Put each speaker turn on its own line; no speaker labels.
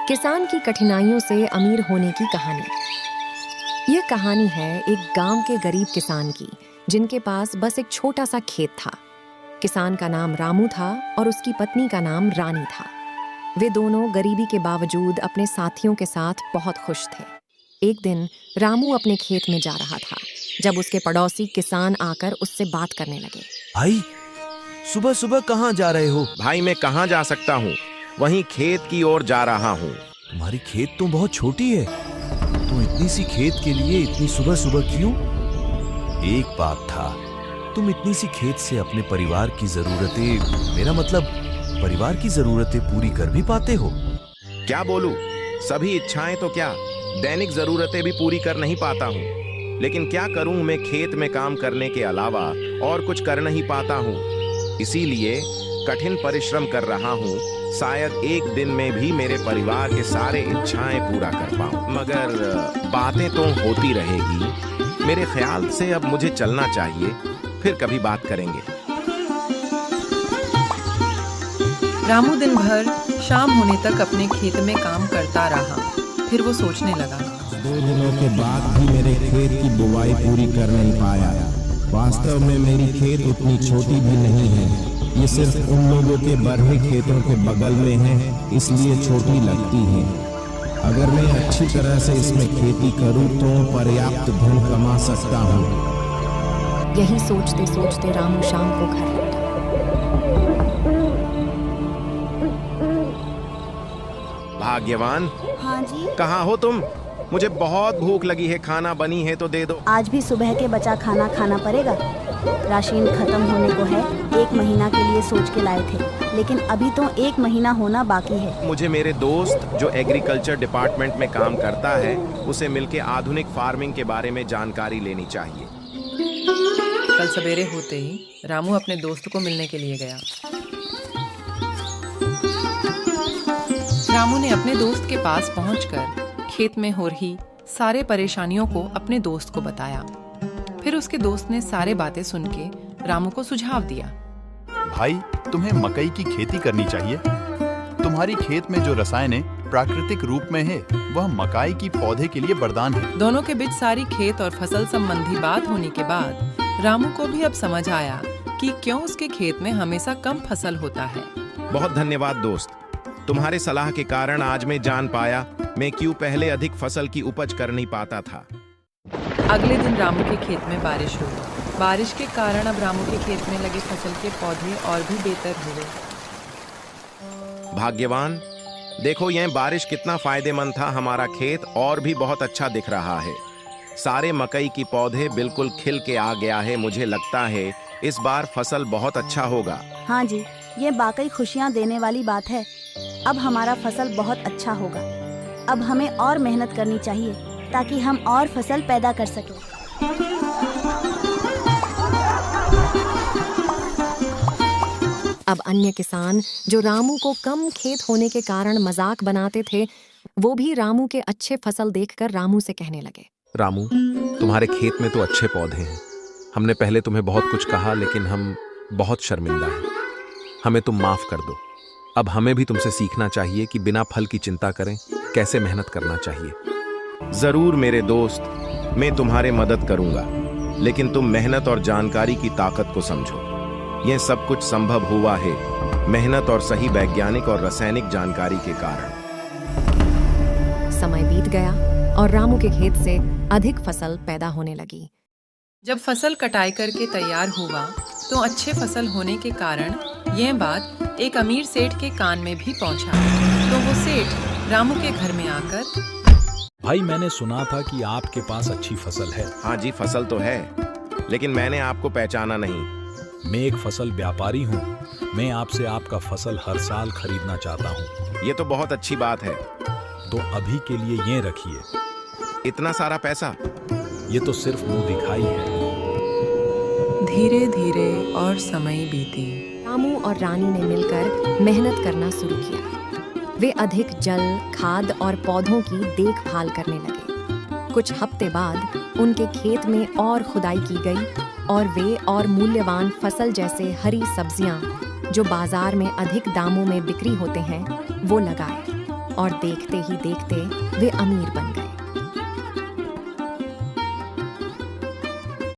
किसान की कठिनाइयों से अमीर होने की कहानी। यह कहानी है एक गांव के गरीब किसान की, जिनके पास बस एक छोटा सा खेत था। किसान का नाम रामू था और उसकी पत्नी का नाम रानी था। वे दोनों गरीबी के बावजूद अपने साथियों के साथ बहुत खुश थे। एक दिन रामू अपने खेत में जा रहा था जब उसके पड़ोसी किसान आकर उससे बात करने लगे।
भाई, सुबह सुबह कहाँ जा रहे हो?
भाई, मैं कहाँ जा सकता हूँ, वहीं खेत की ओर जा रहा हूँ।
तुम्हारी खेत तो बहुत छोटी है, तो इतनी सी खेत के लिए इतनी सुबह सुबह क्यों? एक बात था, तुम इतनी सी खेत से अपने परिवार की जरूरतें, मेरा मतलब परिवार की जरूरतें पूरी कर भी पाते हो?
क्या बोलूं, सभी इच्छाएं तो क्या, दैनिक जरूरतें भी पूरी कर नहीं पाता हूँ। लेकिन क्या करूं, मैं खेत में काम करने के अलावा और कुछ कर नहीं पाता हूँ। इसीलिए कठिन परिश्रम कर रहा हूँ, शायद एक दिन में भी मेरे परिवार के सारे इच्छाएं पूरा कर पाऊं। मगर बातें तो होती रहेगी। मेरे ख्याल से अब मुझे चलना चाहिए, फिर कभी बात करेंगे।
रामू दिन भर शाम होने तक अपने खेत में काम करता रहा। फिर वो सोचने लगा,
2 दिनों के बाद भी मेरे खेत की बुवाई पूरी कर नहीं पाया। वास्तव में मेरी खेत उतनी छोटी भी नहीं है, ये सिर्फ उन लोगों के बड़े खेतों के बगल में है, इसलिए छोटी लगती है। अगर मैं अच्छी तरह से इसमें खेती करूं तो पर्याप्त धन कमा सकता हूं।
यही सोचते सोचते रामू शाम को घर लौटा।
भाग्यवान,
हाँ जी।
कहाँ हो तुम? मुझे बहुत भूख लगी है, खाना बनी है तो दे दो।
आज भी सुबह के बचा खाना खाना पड़ेगा। राशन खत्म होने को है, 1 महीना के लिए सोच के लाए थे, लेकिन अभी तो 1 महीना होना बाकी है।
मुझे मेरे दोस्त जो एग्रीकल्चर डिपार्टमेंट में काम करता है, उसे मिलके आधुनिक फार्मिंग के बारे में जानकारी लेनी चाहिए।
कल सवेरे होते ही रामू अपने दोस्त को मिलने के लिए गया। रामू ने अपने दोस्त के पास पहुंचकर खेत में हो रही सारे परेशानियों को अपने दोस्त को बताया। फिर उसके दोस्त ने सारे बातें सुन के रामू को सुझाव दिया।
भाई, तुम्हें मकई की खेती करनी चाहिए। तुम्हारी खेत में जो रसायन प्राकृतिक रूप में है, वह मकई की पौधे के लिए वरदान है।
दोनों के बीच सारी खेत और फसल संबंधी बात होने के बाद रामू को भी अब समझ आया कि क्यों उसके खेत में हमेशा कम फसल होता है।
बहुत धन्यवाद दोस्त, तुम्हारे सलाह के कारण आज मैं जान पाया मैं क्यों पहले अधिक फसल की उपज कर नहीं पाता था।
अगले दिन रामू के खेत में बारिश हुई। बारिश के कारण अब रामू के खेत में लगे फसल के पौधे और भी बेहतर हुए।
भाग्यवान, देखो यह बारिश कितना फायदेमंद था। हमारा खेत और भी बहुत अच्छा दिख रहा है। सारे मकई की पौधे बिल्कुल खिल के आ गया है। मुझे लगता है इस बार फसल बहुत अच्छा होगा।
हाँ जी, ये वाकई खुशियाँ देने वाली बात है। अब हमारा फसल बहुत अच्छा होगा। अब हमें और मेहनत करनी चाहिए ताकि हम और फसल पैदा कर सकें।
अब अन्य किसान जो रामू को कम खेत होने के कारण मजाक बनाते थे, वो भी रामू के अच्छे फसल देखकर रामू से कहने लगे,
रामू, तुम्हारे खेत में तो अच्छे पौधे हैं। हमने पहले तुम्हें बहुत कुछ कहा, लेकिन हम बहुत शर्मिंदा हैं। हमें तुम माफ कर दो। अब हमें भी तुमसे सीखना चाहिए कि बिना फल की चिंता करें कैसे मेहनत करना चाहिए। जरूर मेरे दोस्त, मैं तुम्हारे मदद करूंगा, लेकिन तुम मेहनत और जानकारी की ताकत को समझो। यह सब कुछ संभव हुआ है मेहनत और सही वैज्ञानिक और रासायनिक जानकारी के कारण।
समय बीत गया और रामू के खेत से अधिक फसल पैदा होने लगी।
जब फसल कटाई करके तैयार हुआ तो अच्छे फसल होने के कारण यह बात एक अमीर सेठ के कान में भी पहुंचा। तो वो सेठ रामू के घर में आकर,
भाई, मैंने सुना था कि आपके पास अच्छी फसल है।
हाँ जी, फसल तो है, लेकिन मैंने आपको पहचाना नहीं।
मैं एक फसल व्यापारी हूँ। मैं आपसे आपका फसल हर साल खरीदना चाहता हूँ।
ये तो बहुत अच्छी बात है।
तो अभी के लिए ये रखिए।
इतना सारा पैसा?
ये तो सिर्फ मुंह दिखाई है।
धीरे धीरे और समय बीती।
रामू और रानी ने मिलकर मेहनत करना शुरू किया। वे अधिक जल, खाद और पौधों की देखभाल करने लगे। कुछ हफ्ते बाद उनके खेत में और खुदाई की गई और वे और मूल्यवान फसल जैसे हरी सब्जियां जो बाजार में अधिक दामों में बिक्री होते हैं, वो लगाए। और देखते ही देखते वे अमीर बन गए।